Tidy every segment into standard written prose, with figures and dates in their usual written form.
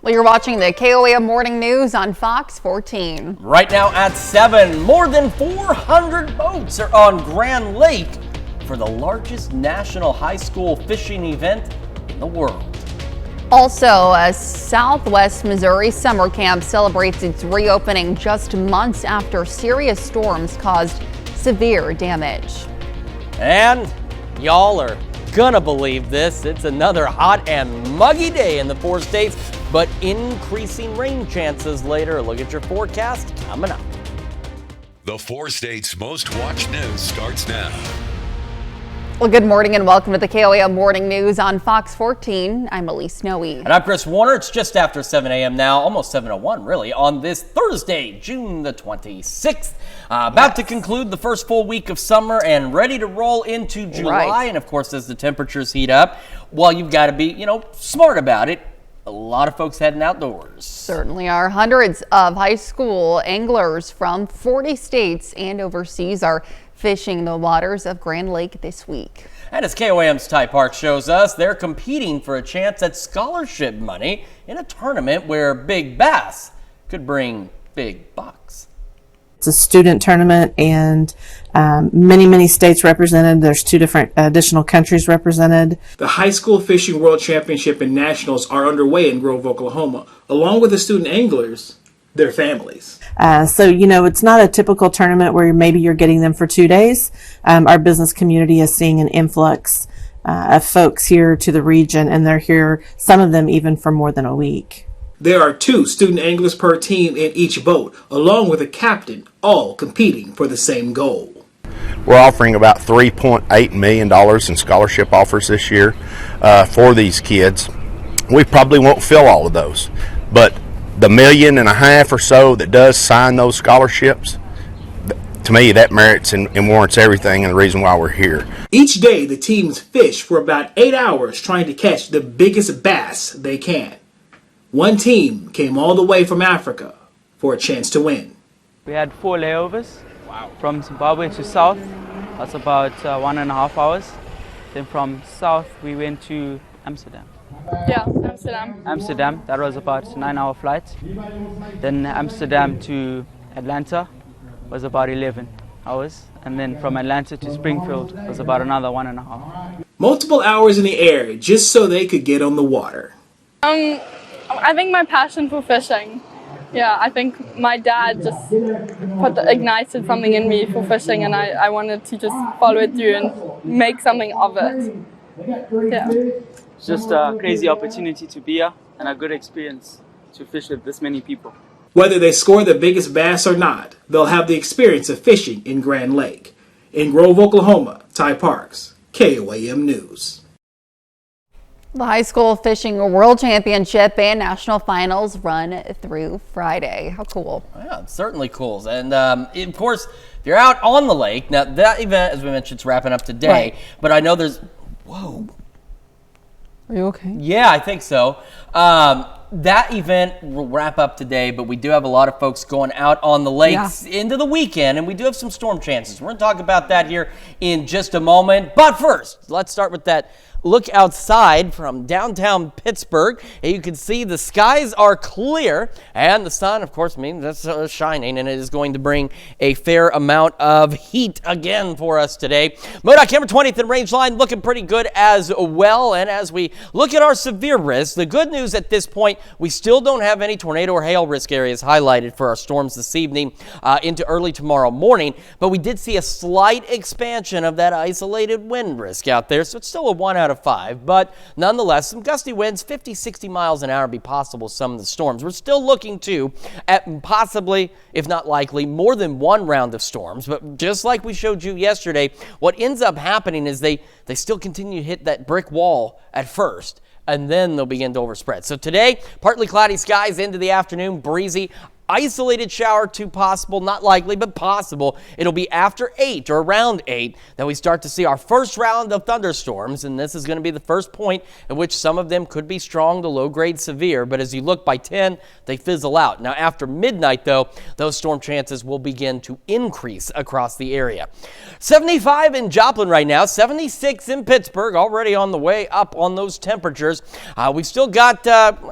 Well, you're watching the KOAM Morning News on Fox 14. Right now at 7, more than 400 boats are on Grand Lake for the largest national high school fishing event in the world. Also, a Southwest Missouri summer camp celebrates its reopening just months after serious storms caused severe damage. And y'all are gonna believe this. It's another hot and muggy day in the 4 states, but increasing rain chances later. Look at your forecast coming up. The 4 states' most watched news starts now. Well, good morning and welcome to the KOAM Morning News on Fox 14. I'm Elise Snowy. And I'm Chris Warner. It's just after 7 a.m. now, almost 7:01 really, on this Thursday, June the 26th. About to conclude the first full week of summer and ready to roll into July. Right. And of course, as the temperatures heat up, well, you've got to be, smart about it. A lot of folks heading outdoors. Certainly are. Hundreds of high school anglers from 40 states and overseas are fishing the waters of Grand Lake this week. And as KOAM's Ty Park shows us, they're competing for a chance at scholarship money in a tournament where big bass could bring big bucks. It's a student tournament and many states represented. There's 2 different additional countries represented. The High School Fishing World Championship and Nationals are underway in Grove, Oklahoma. Along with the student anglers, their families. So it's not a typical tournament where maybe you're getting them for 2 days. Our business community is seeing an influx of folks here to the region, and they're here, some of them even for more than a week. There are 2 student anglers per team in each boat, along with a captain, all competing for the same goal. We're offering about $3.8 million in scholarship offers this year for these kids. We probably won't fill all of those, but the $1.5 million or so that does sign those scholarships, to me, that merits and warrants everything and the reason why we're here. Each day, the teams fish for about 8 hours trying to catch the biggest bass they can. One team came all the way from Africa for a chance to win. We had 4 layovers. From Zimbabwe to south. That's about 1.5 hours. Then from south, we went to Amsterdam. Yeah, Amsterdam. Amsterdam, that was about a 9-hour flight. Then Amsterdam to Atlanta was about 11 hours. And then from Atlanta to Springfield was about another 1.5. Multiple hours in the air just so they could get on the water. I think my passion for fishing. Yeah, I think my dad just ignited something in me for fishing, and I wanted to just follow it through and make something of it. Yeah. It's just a crazy opportunity to be here and a good experience to fish with this many people. Whether they score the biggest bass or not, they'll have the experience of fishing in Grand Lake. In Grove, Oklahoma, Ty Parks, KOAM News. The High School Fishing World Championship and National Finals run through Friday. How cool. Yeah, it's certainly cool. And of course, if you're out on the lake, now that event, as we mentioned, is wrapping up today. Right. But I know there's, whoa. Are you okay? Yeah, I think so. That event will wrap up today, but we do have a lot of folks going out on the lakes into the weekend, and we do have some storm chances. We're going to talk about that here in just a moment. But first, let's start with that look outside from downtown Pittsburgh. And you can see the skies are clear, and the sun, of course, means it's shining, and it is going to bring a fair amount of heat again for us today. MoDOT camera 20th and range line looking pretty good as well. And as we look at our severe risks, the good news at this point, we still don't have any tornado or hail risk areas highlighted for our storms this evening into early tomorrow morning, but we did see a slight expansion of that isolated wind risk out there, so it's still a 1 out of 5, but nonetheless, some gusty winds, 50-60 miles an hour, be possible some of the storms. We're still looking at possibly, if not likely, more than one round of storms, but just like we showed you yesterday, what ends up happening is they still continue to hit that brick wall at first, and then they'll begin to overspread. So today, partly cloudy skies into the afternoon, breezy. isolated shower or two possible, not likely, but possible. It'll be after 8 or around 8 that we start to see our first round of thunderstorms, and this is going to be the first point at which some of them could be strong to low-grade severe, but as you look by 10, they fizzle out. Now, after midnight, though, those storm chances will begin to increase across the area. 75 in Joplin right now, 76 in Pittsburgh, already on the way up on those temperatures. We've still got,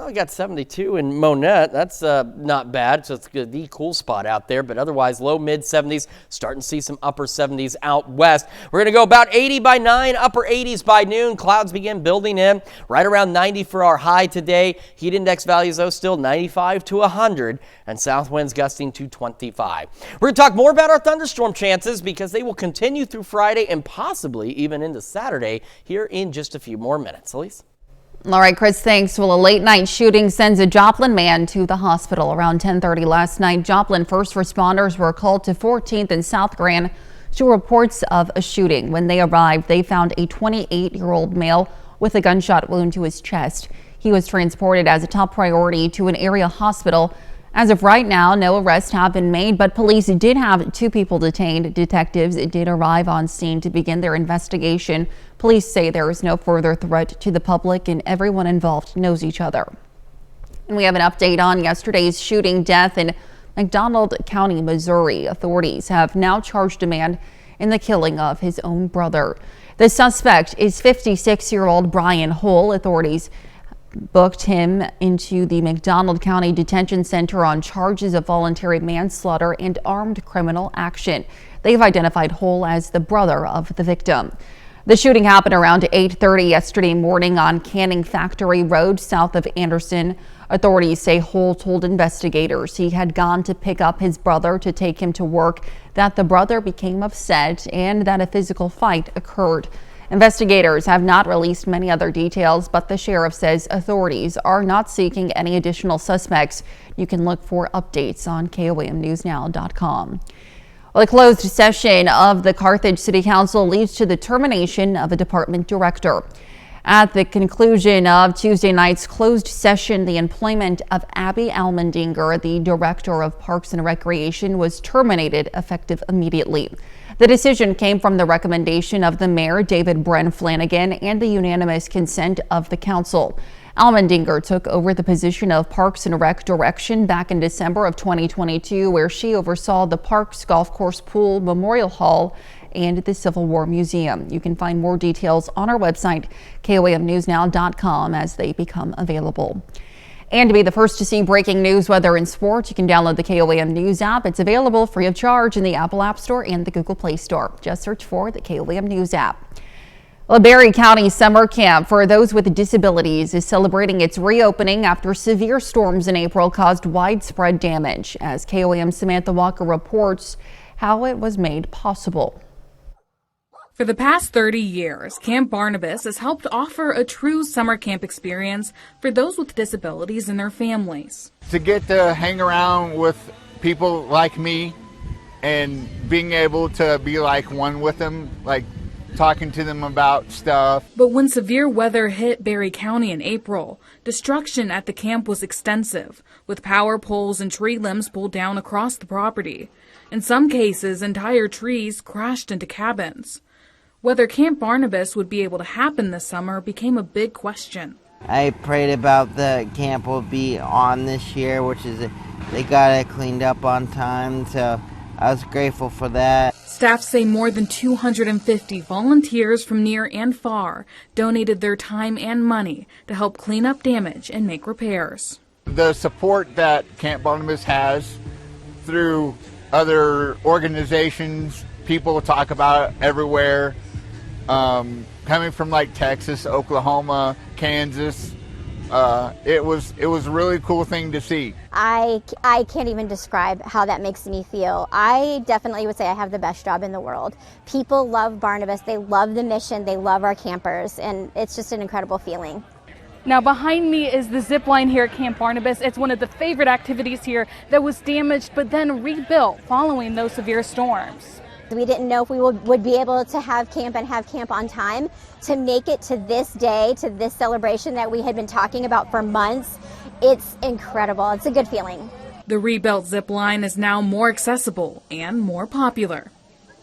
we got 72 in Monette. That's not bad, so it's the cool spot out there, but otherwise low mid 70s, starting to see some upper 70s out west. We're going to go about 80 by 9, upper 80s by noon. Clouds begin building in, right around 90 for our high today. Heat index values, though, still 95 to 100, and south winds gusting to 25. We're going to talk more about our thunderstorm chances because they will continue through Friday and possibly even into Saturday here in just a few more minutes. Elise? All right, Chris, thanks. Well, a late night shooting sends a Joplin man to the hospital. Around 10:30 last night, Joplin first responders were called to 14th and South Grand to reports of a shooting. When they arrived, they found a 28-year-old male with a gunshot wound to his chest. He was transported as a top priority to an area hospital. As of right now, no arrests have been made, but police did have 2 people detained. Detectives did arrive on scene to begin their investigation. Police say there is no further threat to the public and everyone involved knows each other. And we have an update on yesterday's shooting death in McDonald County, Missouri. Authorities have now charged a man in the killing of his own brother. The suspect is 56-year-old Brian Hull. Authorities booked him into the McDonald County Detention Center on charges of voluntary manslaughter and armed criminal action. They've identified Hull as the brother of the victim. The shooting happened around 8:30 yesterday morning on Canning Factory Road, south of Anderson. Authorities say Hull told investigators he had gone to pick up his brother to take him to work, that the brother became upset, and that a physical fight occurred. Investigators have not released many other details, but the sheriff says authorities are not seeking any additional suspects. You can look for updates on KOAMNewsNow.com. Well, the closed session of the Carthage City Council leads to the termination of a department director. At the conclusion of Tuesday night's closed session, the employment of Abby Almendinger, the director of Parks and Recreation, was terminated effective immediately. The decision came from the recommendation of the mayor, David Bren Flanagan, and the unanimous consent of the council. Almendinger took over the position of Parks and Rec Direction back in December of 2022, where she oversaw the Parks Golf Course Pool, Memorial Hall, and the Civil War Museum. You can find more details on our website, KOAMNewsNow.com, as they become available. And to be the first to see breaking news, weather, and sports, you can download the KOAM News app. It's available free of charge in the Apple App Store and the Google Play Store. Just search for the KOAM News app. Well, Berry County Summer Camp for those with disabilities is celebrating its reopening after severe storms in April caused widespread damage. As KOAM's Samantha Walker reports how it was made possible. For the past 30 years, Camp Barnabas has helped offer a true summer camp experience for those with disabilities and their families. To get to hang around with people like me and being able to be like one with them, like talking to them about stuff. But when severe weather hit Berry County in April, destruction at the camp was extensive, with power poles and tree limbs pulled down across the property. In some cases, entire trees crashed into cabins. Whether Camp Barnabas would be able to happen this summer became a big question. I prayed about the camp will be on this year, which is they got it cleaned up on time, so I was grateful for that. Staff say more than 250 volunteers from near and far donated their time and money to help clean up damage and make repairs. The support that Camp Barnabas has through other organizations, people talk about it everywhere. Coming from like Texas, Oklahoma, Kansas, it was a really cool thing to see. I can't even describe how that makes me feel. I definitely would say I have the best job in the world. People love Barnabas, they love the mission, they love our campers, and it's just an incredible feeling. Now behind me is the zip line here at Camp Barnabas. It's one of the favorite activities here that was damaged but then rebuilt following those severe storms. We didn't know if we would be able to have camp on time. To make it to this day, to this celebration that we had been talking about for months, it's incredible. It's a good feeling. The rebuilt zip line is now more accessible and more popular.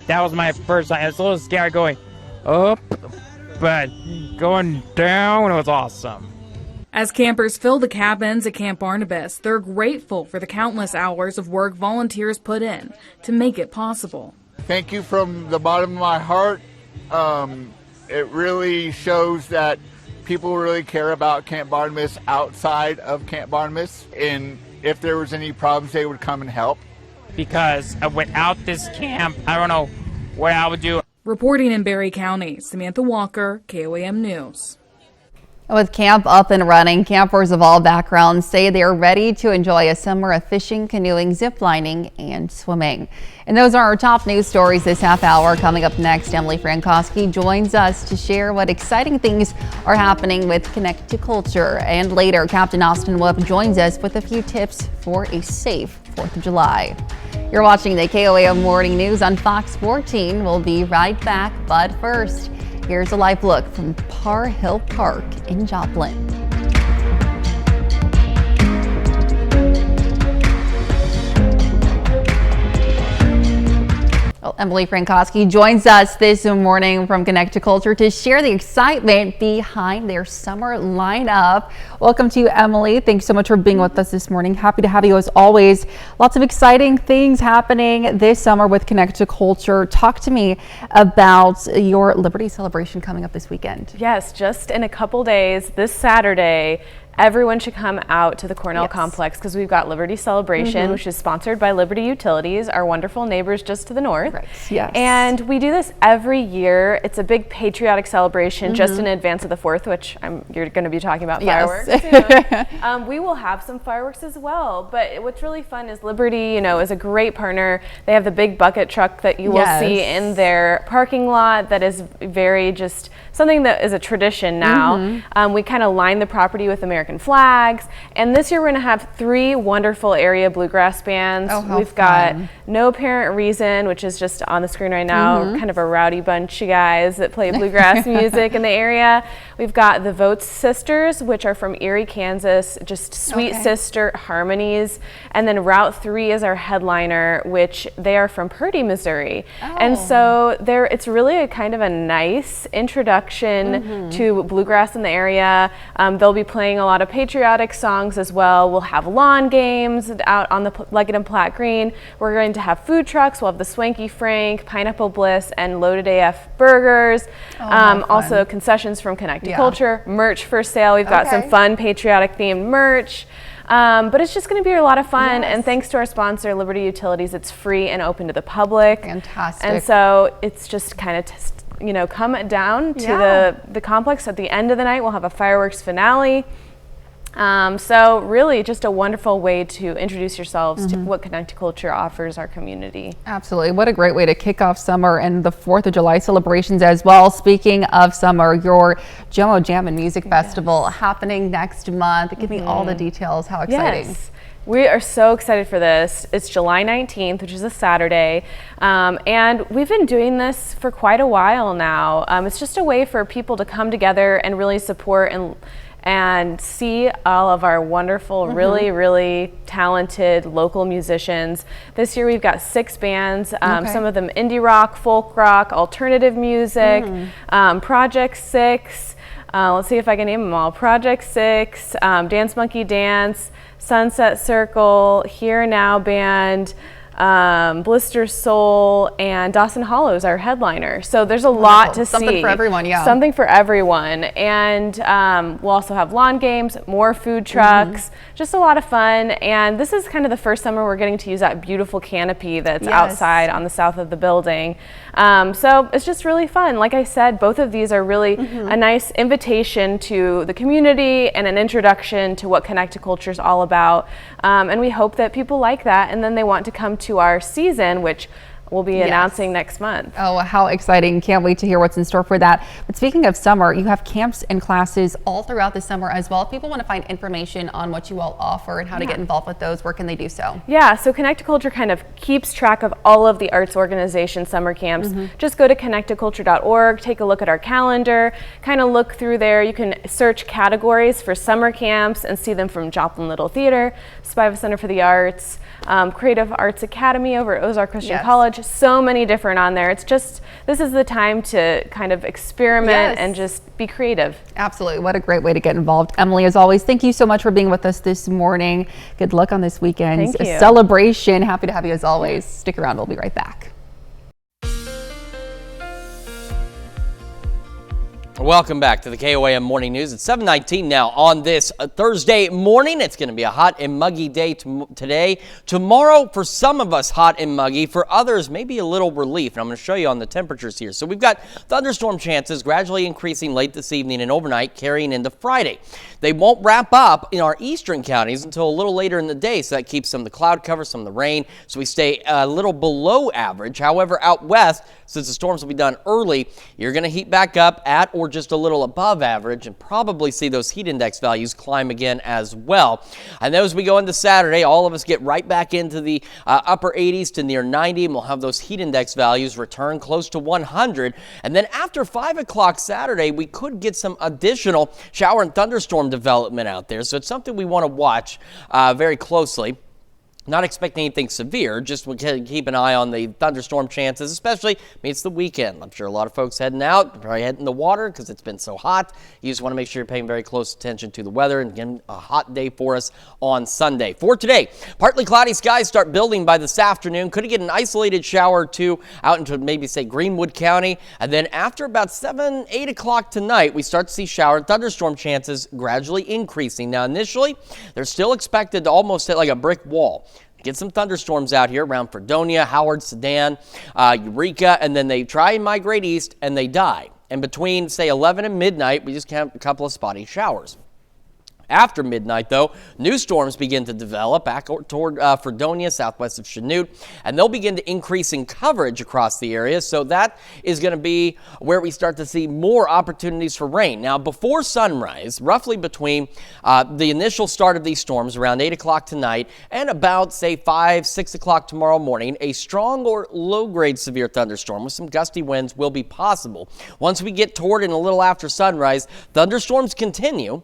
That was my first time. It was a little scary going up, but going down was awesome. As campers fill the cabins at Camp Barnabas, they're grateful for the countless hours of work volunteers put in to make it possible. Thank you from the bottom of my heart. It really shows that people really care about Camp Barnabas outside of Camp Barnabas, and if there was any problems, they would come and help. Because without this camp, I don't know what I would do. Reporting in Berry County, Samantha Walker, KOAM News. With camp up and running, campers of all backgrounds say they are ready to enjoy a summer of fishing, canoeing, ziplining, and swimming. And those are our top news stories this half hour. Coming up next, Emily Frankowski joins us to share what exciting things are happening with Connect to Culture. And later, Captain Austin Webb joins us with a few tips for a safe 4th of July. You're watching the KOAM Morning News on Fox 14. We'll be right back, but first, here's a live look from Parr Hill Park in Joplin. Well, Emily Frankowski joins us this morning from Connect to Culture to share the excitement behind their summer lineup. Welcome to you, Emily. Thanks so much for being with us this morning. Happy to have you as always. Lots of exciting things happening this summer with Connect to Culture. Talk to me about your Liberty celebration coming up this weekend. Yes, just in a couple days, this Saturday, everyone should come out to the Cornell Complex because we've got Liberty Celebration, which is sponsored by Liberty Utilities, our wonderful neighbors just to the north. Right. Yes. And we do this every year. It's a big patriotic celebration just in advance of the 4th, which you're going to be talking about fireworks soon. We will have some fireworks as well. But what's really fun is Liberty, is a great partner. They have the big bucket truck that you will see in their parking lot that is very just something that is a tradition now. We kind of line the property with American flags, and this year we're going to have 3 wonderful area bluegrass bands. We've got No Apparent Reason, which is just on the screen right now, kind of a rowdy bunch of guys that play bluegrass music in the area. We've got the Votes Sisters, which are from Erie, Kansas, just sweet sister harmonies, and then Route 3 is our headliner, which they are from Purdy, Missouri. And so it's really a kind of a nice introduction to bluegrass in the area. They'll be playing a lot of patriotic songs as well. We'll have lawn games out on the Leggett and Platte Green. We're going to have food trucks. We'll have the Swanky Frank, Pineapple Bliss, and Loaded AF Burgers. Also concessions from Connect to Culture, merch for sale. We've got some fun patriotic themed merch. But it's just going to be a lot of fun, and thanks to our sponsor, Liberty Utilities, it's free and open to the public. Fantastic. And so it's just kind of come down to the complex. At the end of the night, we'll have a fireworks finale. So really just a wonderful way to introduce yourselves to what Connect to Culture offers our community. Absolutely. What a great way to kick off summer and the 4th of July celebrations as well. Speaking of summer, your Jomo Jammin' Music Festival happening next month. Give me all the details. How exciting. Yes. We are so excited for this. It's July 19th, which is a Saturday, and we've been doing this for quite a while now. It's just a way for people to come together and really support and see all of our wonderful, really, really talented local musicians. This year we've got 6 bands, some of them indie rock, folk rock, alternative music, Project 6, let's see if I can name them all. Project 6, Dance Monkey Dance, Sunset Circle, Here Now Band, Blister Soul, and Dawson Hollows, our headliner. So there's a lot to see. Something for everyone, Something for everyone. And we'll also have lawn games, more food trucks, just a lot of fun. And this is kind of the first summer we're getting to use that beautiful canopy that's outside on the south of the building. So it's just really fun. Like I said, both of these are really a nice invitation to the community and an introduction to what Connect to Culture is all about. And we hope that people like that, and then they want to come to our season, which we'll be announcing next month. Oh, how exciting. Can't wait to hear what's in store for that. But speaking of summer, you have camps and classes all throughout the summer as well. If people want to find information on what you all offer and how to get involved with those, where can they do so? Yeah, so Connect to Culture kind of keeps track of all of the arts organization summer camps. Just go to connecttoculture.org, take a look at our calendar, kind of look through there. You can search categories for summer camps and see them from Joplin Little Theater, Spiva Center for the Arts, Creative Arts Academy over at Ozark Christian College. So many different on there. It's just, this is the time to kind of experiment and just be creative. Absolutely. What a great way to get involved. Emily, as always, thank you so much for being with us this morning. Good luck on this weekend's celebration. Happy to have you as always. Stick around. We'll be right back. Welcome back to the KOAM Morning News. It's 7:19 now on this Thursday morning. It's going to be a hot and muggy day today. Tomorrow, for some of us, hot and muggy. For others, maybe a little relief. And I'm going to show you on the temperatures here. So we've got thunderstorm chances gradually increasing late this evening and overnight, carrying into Friday. They won't wrap up in our eastern counties until a little later in the day, so that keeps some of the cloud cover, some of the rain, so we stay a little below average. However, out west, since the storms will be done early, you're going to heat back up at or just a little above average and probably see those heat index values climb again as well. And as we go into Saturday, all of us get right back into the upper 80s to near 90, and we'll have those heat index values return close to 100. And then after 5 o'clock Saturday, we could get some additional shower and thunderstorm development out there. So it's something we want to watch very closely. Not expecting anything severe, just keep an eye on the thunderstorm chances, especially, it's the weekend. I'm sure a lot of folks heading out, probably heading in the water because it's been so hot. You just want to make sure you're paying very close attention to the weather, and again, a hot day for us on Sunday. For today, partly cloudy skies start building by this afternoon. Could get an isolated shower or two out into maybe, say, Greenwood County. And then after about 7, 8 o'clock tonight, we start to see shower and thunderstorm chances gradually increasing. Now, initially, they're still expected to almost hit like a brick wall. Get some thunderstorms out here around Fredonia, Howard, Sedan, Eureka, and then they try and migrate east and they die. And between, say, 11 and midnight, we just have a couple of spotty showers. After midnight, though, new storms begin to develop back toward Fredonia, southwest of Chanute, and they'll begin to increase in coverage across the area. So that is going to be where we start to see more opportunities for rain. Now, before sunrise, roughly between the initial start of these storms around 8 o'clock tonight and about, say, 5, 6 o'clock tomorrow morning, a strong or low-grade severe thunderstorm with some gusty winds will be possible. Once we get toward and a little after sunrise, thunderstorms continue.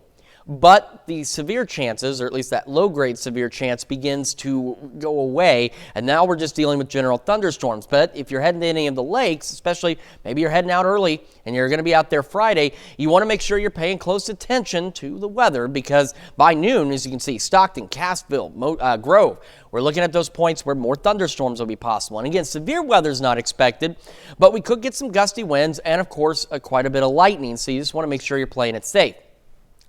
But the severe chances, or at least that low-grade severe chance, begins to go away, and now we're just dealing with general thunderstorms. But if you're heading to any of the lakes, especially maybe you're heading out early and you're going to be out there Friday, you want to make sure you're paying close attention to the weather, because by noon, as you can see, Stockton, Cassville, Grove, we're looking at those points where more thunderstorms will be possible. And again, severe weather is not expected, but we could get some gusty winds and, of course, quite a bit of lightning, so you just want to make sure you're playing it safe.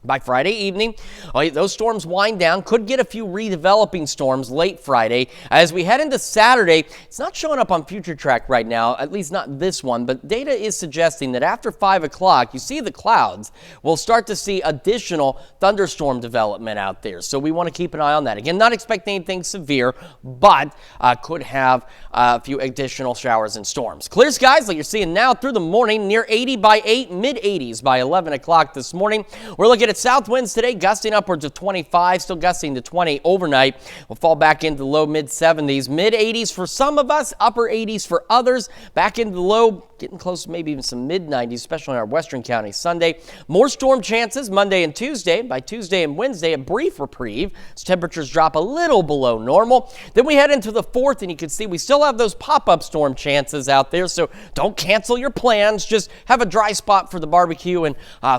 By Friday evening, those storms wind down. Could get a few redeveloping storms late Friday. As we head into Saturday, it's not showing up on Future Track right now, at least not this one, but data is suggesting that after 5 o'clock, you see the clouds, we'll start to see additional thunderstorm development out there. So we want to keep an eye on that. Again, not expecting anything severe, but could have a few additional showers and storms. Clear skies like you're seeing now through the morning, near 80 by 8, mid-80s by 11 o'clock this morning. We're looking at south winds today, gusting upwards of 25, still gusting to 20 overnight. We'll fall back into the low mid-70s, mid-80s for some of us, upper 80s for others, back into the low, getting close to maybe even some mid-90s, especially in our western counties Sunday. More storm chances Monday and Tuesday. By Tuesday and Wednesday, a brief reprieve as temperatures drop a little below normal. Then we head into the 4th, and you can see we still have those pop-up storm chances out there, so don't cancel your plans. Just have a dry spot for the barbecue and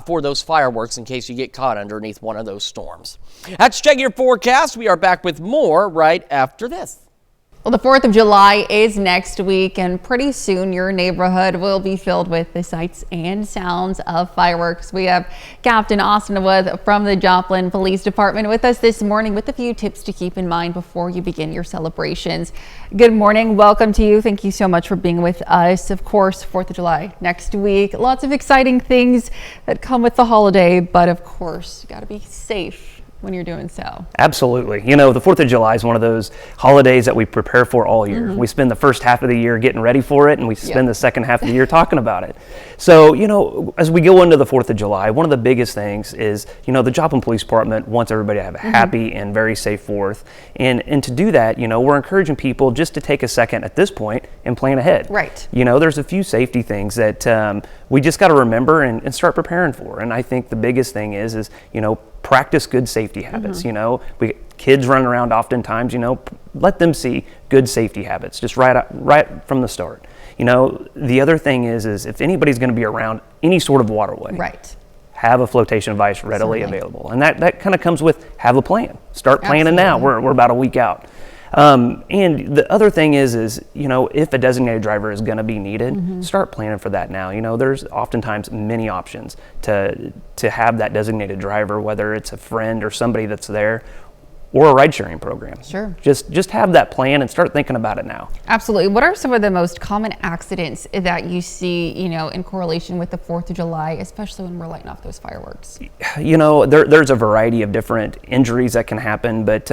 for those fireworks in case you get caught underneath one of those storms. That's Check Your Forecast. We are back with more right after this. Well, the 4th of July is next week, and pretty soon your neighborhood will be filled with the sights and sounds of fireworks. We have Captain Austin Wood from the Joplin Police Department with us this morning with a few tips to keep in mind before you begin your celebrations. Good morning. Welcome to you. Thank you so much for being with us. Of course, 4th of July next week. Lots of exciting things that come with the holiday, but of course, you got to be safe when you're doing so. Absolutely. You know, the 4th of July is one of those holidays that we prepare for all year. We spend the first half of the year getting ready for it, and we spend the second half of the year talking about it. So, you know, as we go into the 4th of July, one of the biggest things is, you know, the Joplin Police Department wants everybody to have a happy and very safe 4th. And to do that, you know, we're encouraging people just to take a second at this point and plan ahead. Right. You know, there's a few safety things that we just got to remember and start preparing for. And I think the biggest thing is, you know, practice good safety habits. You know, kids running around oftentimes, you know, let them see good safety habits just right from the start. You know, the other thing is if anybody's going to be around any sort of waterway, right, have a flotation device readily available. And that kind of comes with have a plan. Start planning now. We're about a week out. And the other thing is, you know, if a designated driver is going to be needed, start planning for that now. You know, there's oftentimes many options to have that designated driver, whether it's a friend or somebody that's there, or a ride-sharing program. Sure. Just have that plan and start thinking about it now. Absolutely. What are some of the most common accidents that you see, you know, in correlation with the 4th of July, especially when we're lighting off those fireworks? You know, there's a variety of different injuries that can happen, but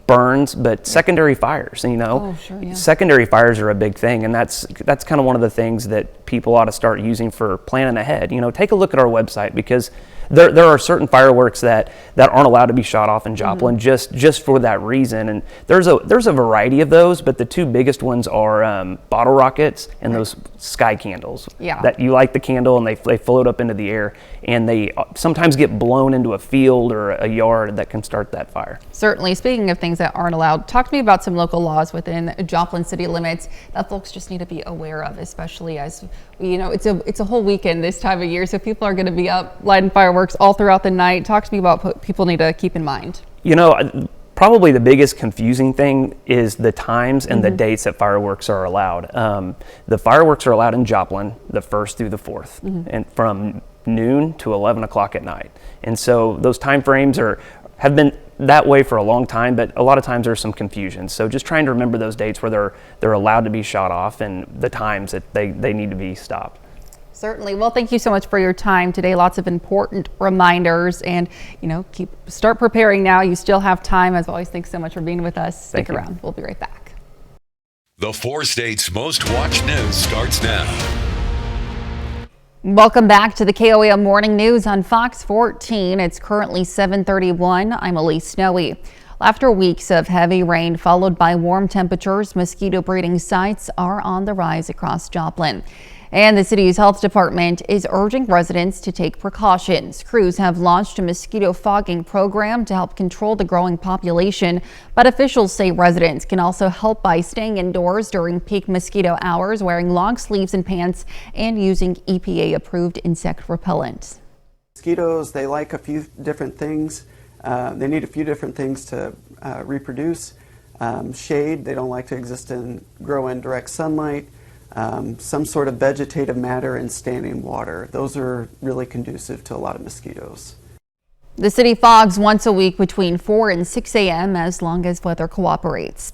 burns, but secondary fires, you know. Secondary fires are a big thing, and that's kind of one of the things that people ought to start using for planning ahead. You know, take a look at our website, because there are certain fireworks that aren't allowed to be shot off in Joplin just for that reason. And there's a variety of those, but the two biggest ones are bottle rockets and those sky candles. Yeah. That you light the candle and they float up into the air, and they sometimes get blown into a field or a yard that can start that fire. Certainly. Speaking of things that aren't allowed, talk to me about some local laws within Joplin city limits that folks just need to be aware of, especially as, you know, it's a whole weekend this time of year, so people are going to be up lighting fireworks all throughout the night. Talk to me about what people need to keep in mind. You know, probably the biggest confusing thing is the times and the dates that fireworks are allowed. The fireworks are allowed in Joplin the 1st through the 4th, and from noon to 11 o'clock at night. And so those time frames have been that way for a long time, but a lot of times there's some confusion. So just trying to remember those dates where they're allowed to be shot off and the times that they need to be stopped. Certainly. Well, thank you so much for your time today. Lots of important reminders, and, you know, start preparing now. You still have time. As always, thanks so much for being with us. Stick around. We'll be right back. The 4 states' most watched news starts now. Welcome back to the KOAM Morning News on Fox 14. It's currently 7:31. I'm Elise Snowy. After weeks of heavy rain followed by warm temperatures, mosquito breeding sites are on the rise across Joplin. And the city's health department is urging residents to take precautions. Crews have launched a mosquito fogging program to help control the growing population, but officials say residents can also help by staying indoors during peak mosquito hours, wearing long sleeves and pants, and using EPA-approved insect repellent. Mosquitoes, they like a few different things. They need a few different things to reproduce. Shade, they don't like to grow in direct sunlight. Some sort of vegetative matter and standing water. Those are really conducive to a lot of mosquitoes. The city fogs once a week between 4 and 6 a.m. as long as weather cooperates.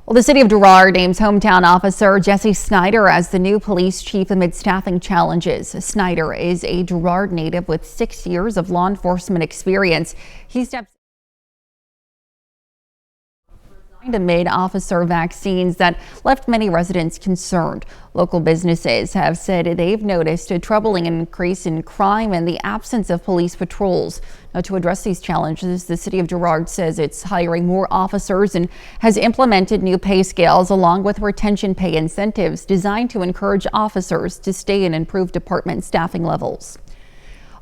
Well, the city of Girard names hometown officer Jesse Snyder as the new police chief amid staffing challenges. Snyder is a Girard native with 6 years of law enforcement experience. He steps amid officer vaccines that left many residents concerned. Local businesses have said they've noticed a troubling increase in crime and the absence of police patrols. Now, to address these challenges, the city of Girard says it's hiring more officers and has implemented new pay scales along with retention pay incentives designed to encourage officers to stay and improve department staffing levels.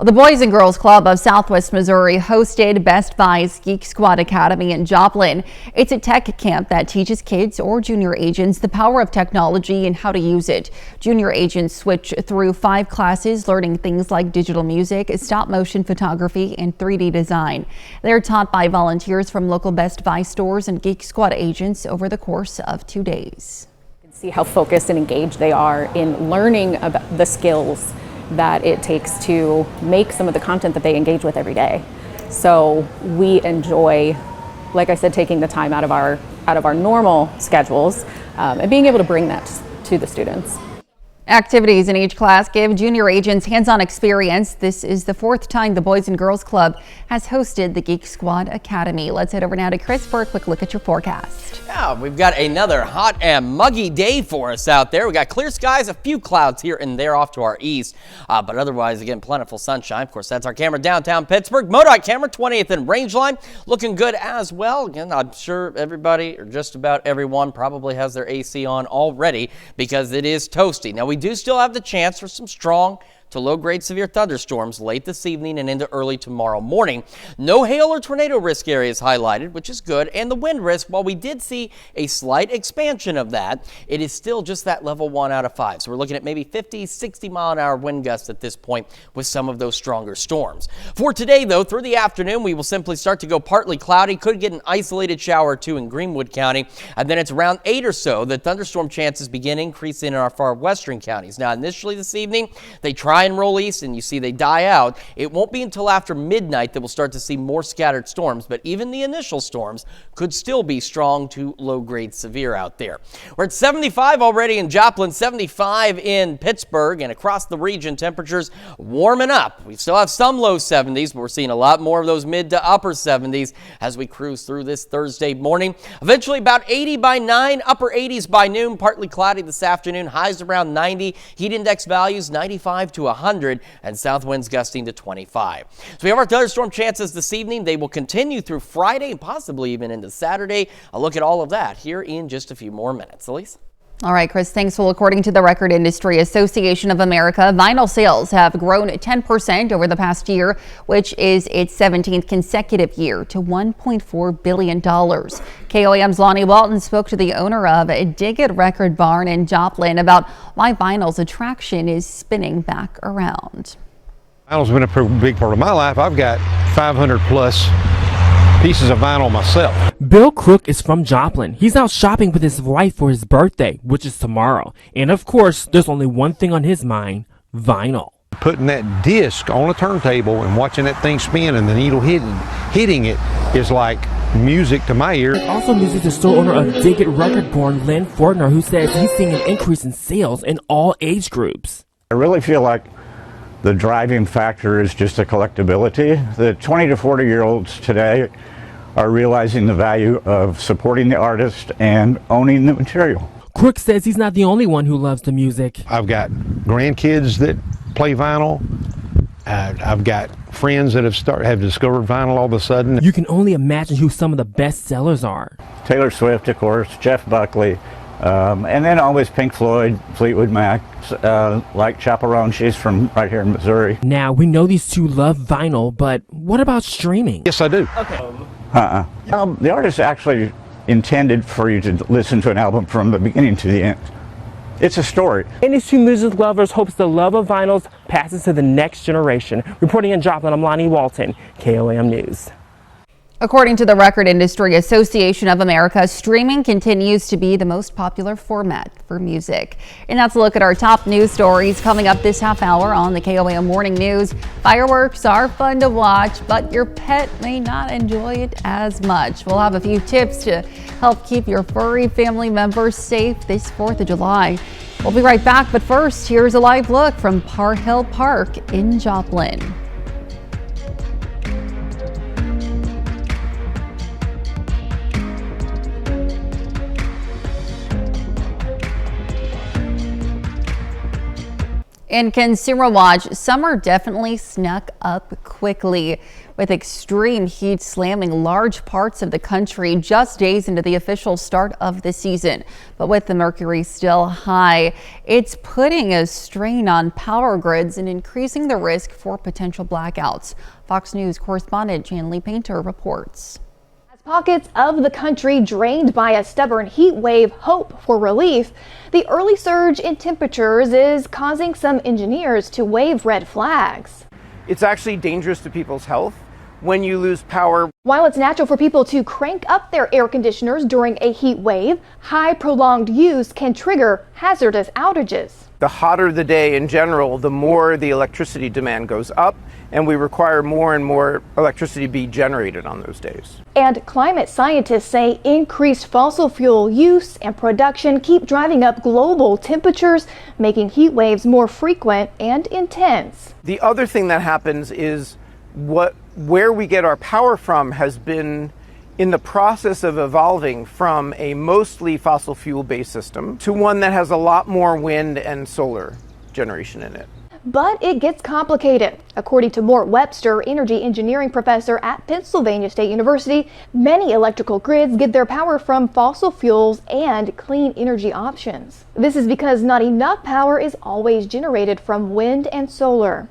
The Boys and Girls Club of Southwest Missouri hosted Best Buy's Geek Squad Academy in Joplin. It's a tech camp that teaches kids or junior agents the power of technology and how to use it. Junior agents switch through 5 classes, learning things like digital music, stop motion photography, and 3D design. They're taught by volunteers from local Best Buy stores and Geek Squad agents over the course of 2 days. You can see how focused and engaged they are in learning about the skills that it takes to make some of the content that they engage with every day. So we enjoy, like I said, taking the time out of our normal schedules and being able to bring that to the students. Activities in each class give junior agents hands-on experience. This is the 4th time the Boys and Girls Club has hosted the Geek Squad Academy. Let's head over now to Chris for a quick look at your forecast. Yeah, we've got another hot and muggy day for us out there. We got clear skies, a few clouds here and there off to our east, but otherwise, again, plentiful sunshine. Of course, that's our camera downtown Pittsburgh. MoDOT camera, 20th and Rangeline, looking good as well. Again, I'm sure everybody, or just about everyone, probably has their AC on already because it is toasty. Now, we do still have the chance for some strong to low-grade severe thunderstorms late this evening and into early tomorrow morning. No hail or tornado risk areas highlighted, which is good, and the wind risk, while we did see a slight expansion of that, it is still just that level 1 out of 5. So we're looking at maybe 50, 60-mile-an-hour wind gusts at this point with some of those stronger storms. For today, though, through the afternoon, we will simply start to go partly cloudy. Could get an isolated shower or two in Greenwood County, and then it's around 8 or so that thunderstorm chances begin increasing in our far western counties. Now, initially this evening, they try and roll east, and you see they die out. It won't be until after midnight that we'll start to see more scattered storms, but even the initial storms could still be strong to low-grade severe out there. We're at 75 already in Joplin, 75 in Pittsburgh, and across the region, temperatures warming up. We still have some low 70s, but we're seeing a lot more of those mid to upper 70s as we cruise through this Thursday morning. Eventually about 80 by 9, upper 80s by noon, partly cloudy this afternoon, highs around 90, heat index values 95 to 100, and south winds gusting to 25. So we have our thunderstorm chances this evening. They will continue through Friday and possibly even into Saturday. I'll look at all of that here in just a few more minutes. Elise? All right, Chris, thanks. Well, according to the Record Industry Association of America, vinyl sales have grown 10% over the past year, which is its 17th consecutive year, to $1.4 billion. KOAM's Lonnie Walton spoke to the owner of Dig It Record Barn in Joplin about why vinyl's attraction is spinning back around. Vinyl's been a big part of my life. I've got 500 plus pieces of vinyl myself. Bill Crook is from Joplin. He's out shopping with his wife for his birthday, which is tomorrow. And of course, there's only one thing on his mind: vinyl. Putting that disc on a turntable and watching that thing spin and the needle hitting it is like music to my ear. Also, music the store owner of Dig It Record Barn, Lynn Fortner, who says he's seeing an increase in sales in all age groups. I really feel like the driving factor is just a collectability. The 20 to 40-year-olds today are realizing the value of supporting the artist and owning the material. Crook says he's not the only one who loves the music. I've got grandkids that play vinyl. I've got friends that have discovered vinyl all of a sudden. You can only imagine who some of the best sellers are. Taylor Swift, of course, Jeff Buckley, and then always Pink Floyd, Fleetwood Mac, like Chaperone. She's from right here in Missouri. Now, we know these two love vinyl, but what about streaming? Yes, I do. Okay. The artist actually intended for you to listen to an album from the beginning to the end. It's a story. Industry music lovers hopes the love of vinyls passes to the next generation. Reporting in Joplin, I'm Lonnie Walton, KOAM News. According to the Record Industry Association of America, streaming continues to be the most popular format for music. And that's a look at our top news stories coming up this half hour on the KOAM Morning News. Fireworks are fun to watch, but your pet may not enjoy it as much. We'll have a few tips to help keep your furry family members safe this 4th of July. We'll be right back, but first, here's a live look from Par Hill Park in Joplin. In Consumer Watch, summer definitely snuck up quickly, with extreme heat slamming large parts of the country just days into the official start of the season. But with the mercury still high, it's putting a strain on power grids and increasing the risk for potential blackouts. Fox News correspondent Janley Painter reports. Pockets of the country drained by a stubborn heat wave hope for relief, the early surge in temperatures is causing some engineers to wave red flags. It's actually dangerous to people's health when you lose power. While it's natural for people to crank up their air conditioners during a heat wave, high prolonged use can trigger hazardous outages. The hotter the day in general, the more the electricity demand goes up, and we require more and more electricity be generated on those days. And climate scientists say increased fossil fuel use and production keep driving up global temperatures, making heat waves more frequent and intense. The other thing that happens is where we get our power from has been in the process of evolving from a mostly fossil fuel based system to one that has a lot more wind and solar generation in it. But it gets complicated. According to Mort Webster, energy engineering professor at Pennsylvania State University, many electrical grids get their power from fossil fuels and clean energy options. This is because not enough power is always generated from wind and solar.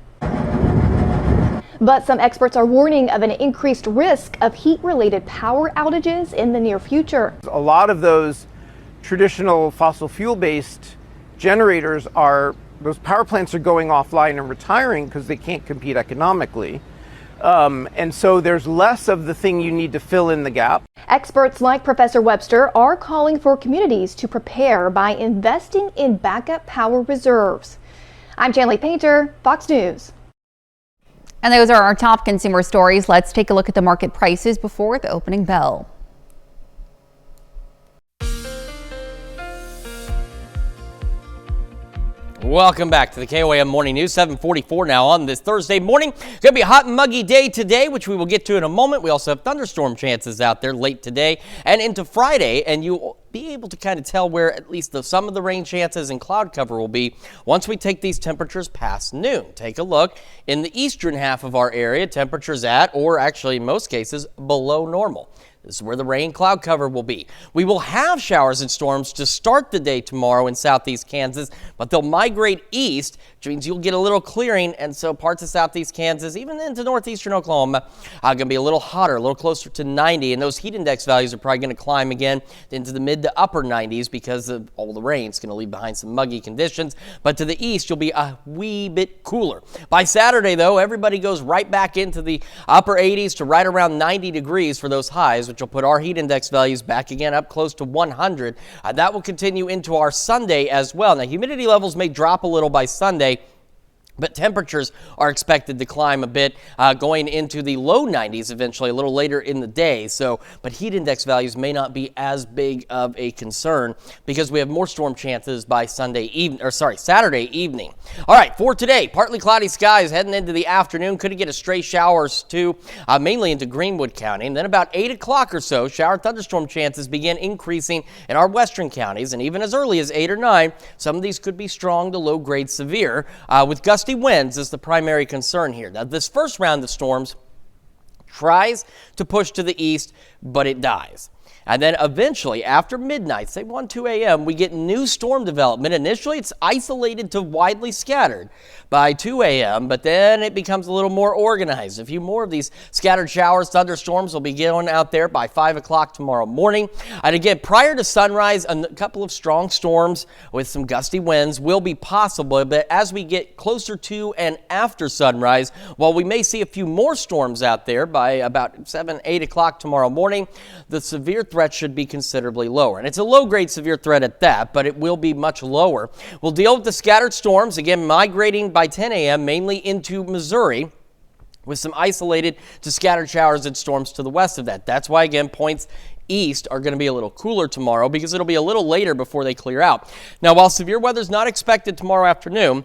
But some experts are warning of an increased risk of heat-related power outages in the near future. A lot of those traditional fossil fuel-based generators those power plants are going offline and retiring because they can't compete economically. And so there's less of the thing you need to fill in the gap. Experts like Professor Webster are calling for communities to prepare by investing in backup power reserves. I'm Chanley Painter, Fox News. And those are our top consumer stories. Let's take a look at the market prices before the opening bell. Welcome back to the KOAM Morning News, 7:44 now on this Thursday morning. Going to be a hot and muggy day today, which we will get to in a moment. We also have thunderstorm chances out there late today and into Friday, and you'll be able to kind of tell where at least some of the rain chances and cloud cover will be once we take these temperatures past noon. Take a look in the eastern half of our area, temperatures at, or actually in most cases, below normal. This is where the rain cloud cover will be. We will have showers and storms to start the day tomorrow in southeast Kansas, but they'll migrate east, which means you'll get a little clearing, and so parts of southeast Kansas, even into northeastern Oklahoma, are going to be a little hotter, a little closer to 90, and those heat index values are probably going to climb again into the mid to upper 90s because of all the rain. It's going to leave behind some muggy conditions, but to the east, you'll be a wee bit cooler. By Saturday, though, everybody goes right back into the upper 80s to right around 90 degrees for those highs, which will put our heat index values back again up close to 100. That will continue into our Sunday as well. Now, humidity levels may drop a little by Sunday, but temperatures are expected to climb a bit, going into the low 90s eventually a little later in the day. But heat index values may not be as big of a concern because we have more storm chances by Saturday evening. All right, for today, partly cloudy skies heading into the afternoon. Could get a stray showers too, mainly into Greenwood County. And then about 8 o'clock or so, shower thunderstorm chances begin increasing in our western counties. And even as early as 8 or 9, some of these could be strong to low grade severe, with gusty winds is the primary concern here. Now, this first round of storms tries to push to the east, but it dies. And then eventually, after midnight, say 1, 2 a.m., we get new storm development. Initially, it's isolated to widely scattered by 2 a.m., but then it becomes a little more organized. A few more of these scattered showers, thunderstorms will be going out there by 5 o'clock tomorrow morning. And again, prior to sunrise, a couple of strong storms with some gusty winds will be possible. But as we get closer to and after sunrise, while we may see a few more storms out there by about 7, 8 o'clock tomorrow morning, the severe threat should be considerably lower. And it's a low-grade severe threat at that, but it will be much lower. We'll deal with the scattered storms, again, migrating by 10 a.m., mainly into Missouri, with some isolated to scattered showers and storms to the west of that. That's why, again, points east are going to be a little cooler tomorrow because it'll be a little later before they clear out. Now, while severe weather is not expected tomorrow afternoon,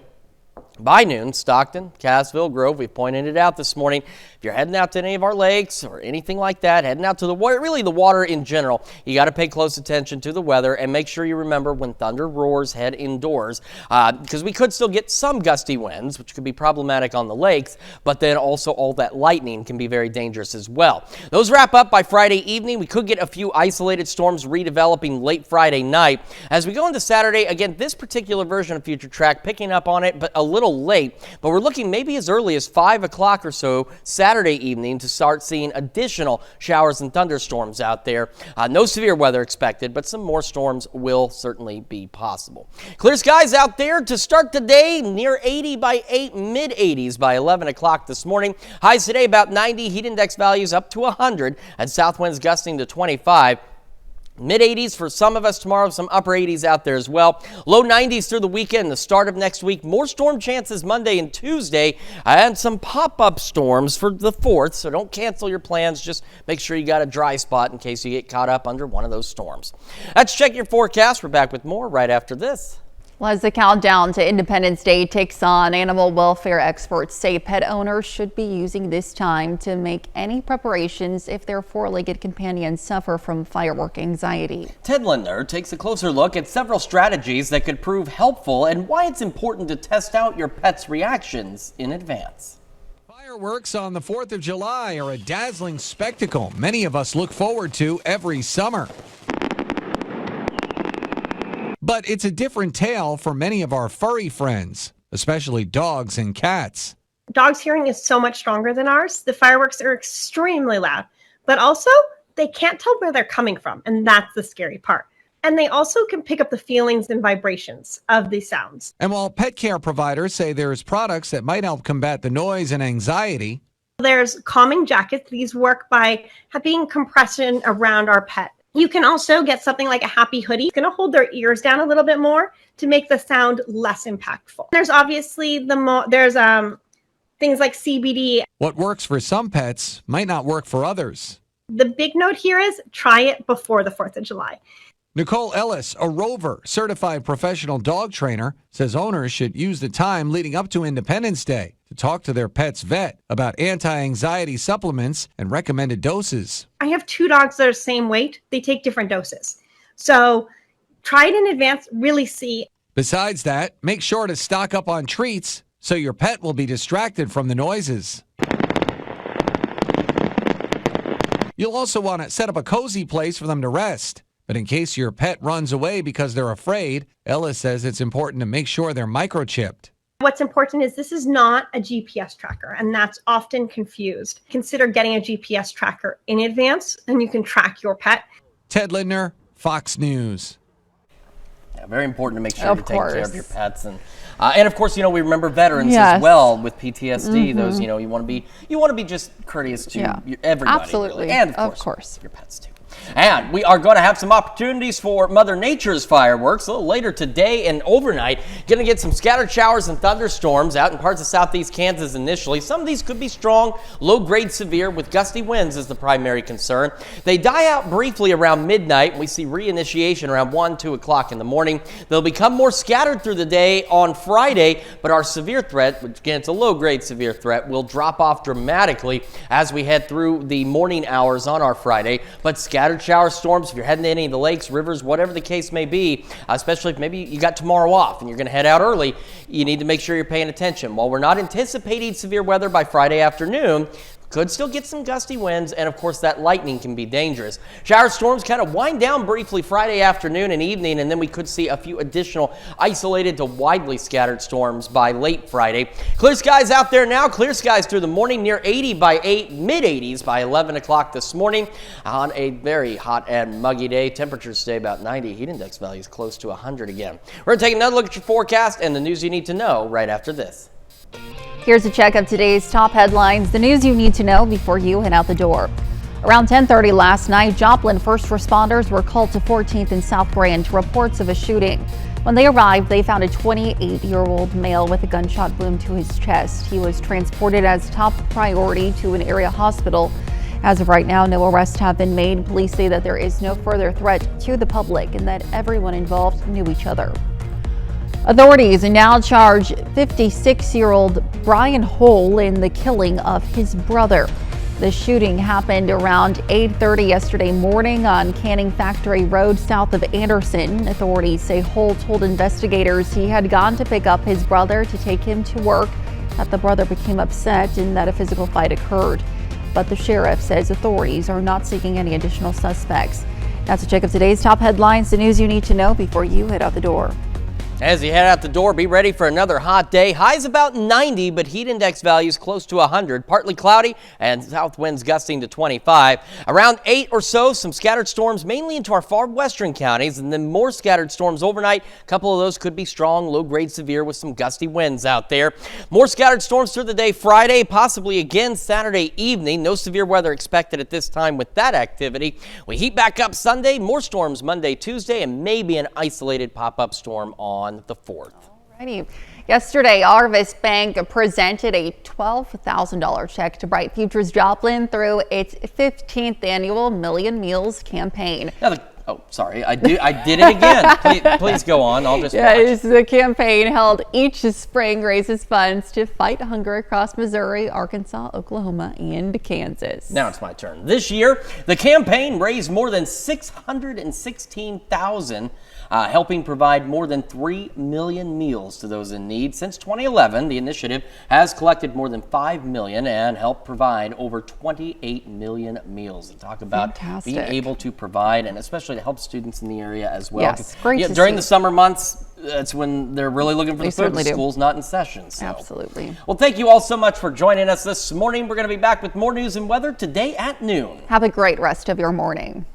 by noon, Stockton, Cassville, Grove, we pointed it out this morning. If you're heading out to any of our lakes or anything like that, heading out to the water in general, you got to pay close attention to the weather and make sure you remember when thunder roars, head indoors, because we could still get some gusty winds, which could be problematic on the lakes, but then also all that lightning can be very dangerous as well. Those wrap up by Friday evening. We could get a few isolated storms redeveloping late Friday night. As we go into Saturday, again, this particular version of Future Track picking up on it, but a little late, but we're looking maybe as early as 5 o'clock or so Saturday evening to start seeing additional showers and thunderstorms out there. No severe weather expected, but some more storms will certainly be possible. Clear skies out there to start the day, near 80 by 8, mid 80s by 11 o'clock this morning. Highs today about 90, heat index values up to 100, and south winds gusting to 25. Mid-80s for some of us tomorrow, some upper 80s out there as well. Low 90s through the weekend, the start of next week. More storm chances Monday and Tuesday, and some pop-up storms for the 4th. So don't cancel your plans. Just make sure you got a dry spot in case you get caught up under one of those storms. Let's check your forecast. We're back with more right after this. Well, as the countdown to Independence Day ticks on, animal welfare experts say pet owners should be using this time to make any preparations if their four-legged companions suffer from firework anxiety. Ted Lindner takes a closer look at several strategies that could prove helpful and why it's important to test out your pet's reactions in advance. Fireworks on the 4th of July are a dazzling spectacle many of us look forward to every summer. But it's a different tale for many of our furry friends, especially dogs and cats. Dogs' hearing is so much stronger than ours. The fireworks are extremely loud, but also they can't tell where they're coming from, and that's the scary part. And they also can pick up the feelings and vibrations of these sounds. And while pet care providers say there's products that might help combat the noise and anxiety, there's calming jackets. These work by having compression around our pet. You can also get something like a happy hoodie. It's going to hold their ears down a little bit more to make the sound less impactful. There's obviously things like CBD. what works for some pets might not work for others. The big note here is try it before the 4th of July. Nicole Ellis, a Rover certified professional dog trainer, says owners should use the time leading up to Independence Day to talk to their pet's vet about anti-anxiety supplements and recommended doses. I have 2 dogs that are the same weight. They take different doses. So try it in advance, really see. Besides that, make sure to stock up on treats so your pet will be distracted from the noises. You'll also want to set up a cozy place for them to rest. But in case your pet runs away because they're afraid, Ellis says it's important to make sure they're microchipped. What's important is this is not a GPS tracker, and that's often confused. Consider getting a GPS tracker in advance, and you can track your pet. Ted Lindner, Fox News. Yeah, very important to make sure you take care of your pets, and of course, we remember veterans as well with PTSD. Those, you want to be just courteous to everybody, absolutely, really. And of course, your pets too. And we are going to have some opportunities for Mother Nature's fireworks a little later today and overnight. Going to get some scattered showers and thunderstorms out in parts of southeast Kansas initially. Some of these could be strong, low-grade severe with gusty winds is the primary concern. They die out briefly around midnight. We see reinitiation around 1, 2 o'clock in the morning. They'll become more scattered through the day on Friday, but our severe threat, which again, it's a low-grade severe threat, will drop off dramatically as we head through the morning hours on our Friday. But scattered shower storms, if you're heading to any of the lakes, rivers, whatever the case may be, especially if maybe you got tomorrow off and you're going to head out early, you need to make sure you're paying attention. While we're not anticipating severe weather by Friday afternoon, could still get some gusty winds, and of course that lightning can be dangerous. Shower storms kind of wind down briefly Friday afternoon and evening, and then we could see a few additional isolated to widely scattered storms by late Friday. Clear skies out there now. Clear skies through the morning, near 80 by 8, mid-80s by 11 o'clock this morning on a very hot and muggy day. Temperatures stay about 90. Heat index values close to 100 again. We're going to take another look at your forecast and the news you need to know right after this. Here's a check of today's top headlines, the news you need to know before you head out the door. Around 10:30 last night, Joplin first responders were called to 14th and South Grand to reports of a shooting. When they arrived, they found a 28-year-old male with a gunshot wound to his chest. He was transported as top priority to an area hospital. As of right now, no arrests have been made. Police say that there is no further threat to the public and that everyone involved knew each other. Authorities now charge 56-year-old Brian Hole in the killing of his brother. The shooting happened around 8:30 yesterday morning on Canning Factory Road south of Anderson. Authorities say Hole told investigators he had gone to pick up his brother to take him to work, that the brother became upset and that a physical fight occurred. But the sheriff says authorities are not seeking any additional suspects. That's a check of today's top headlines, the news you need to know before you head out the door. As you head out the door, be ready for another hot day. Highs about 90, but heat index values close to 100. Partly cloudy and south winds gusting to 25. Around 8 or so, some scattered storms mainly into our far western counties, and then more scattered storms overnight. A couple of those could be strong, low-grade severe with some gusty winds out there. More scattered storms through the day Friday, possibly again Saturday evening. No severe weather expected at this time with that activity. We heat back up Sunday, more storms Monday, Tuesday, and maybe an isolated pop-up storm on the 4th. Alrighty. Yesterday, Arvest Bank presented a $12,000 check to Bright Futures Joplin through its 15th annual Million Meals campaign. Now oh, sorry, I did it again. Please go on. I'll just watch. Yes, the campaign held each spring raises funds to fight hunger across Missouri, Arkansas, Oklahoma, and Kansas. Now it's my turn. This year, the campaign raised more than $616,000, helping provide more than 3 million meals to those in need. Since 2011, the initiative has collected more than 5 million and helped provide over 28 million meals. To talk about being able to provide, and especially to help students in the area as well. Yes, great. During the summer months, that's when they're really looking for the food. The do. school's not in session. So. Absolutely. Well, thank you all so much for joining us this morning. We're going to be back with more news and weather today at noon. Have a great rest of your morning.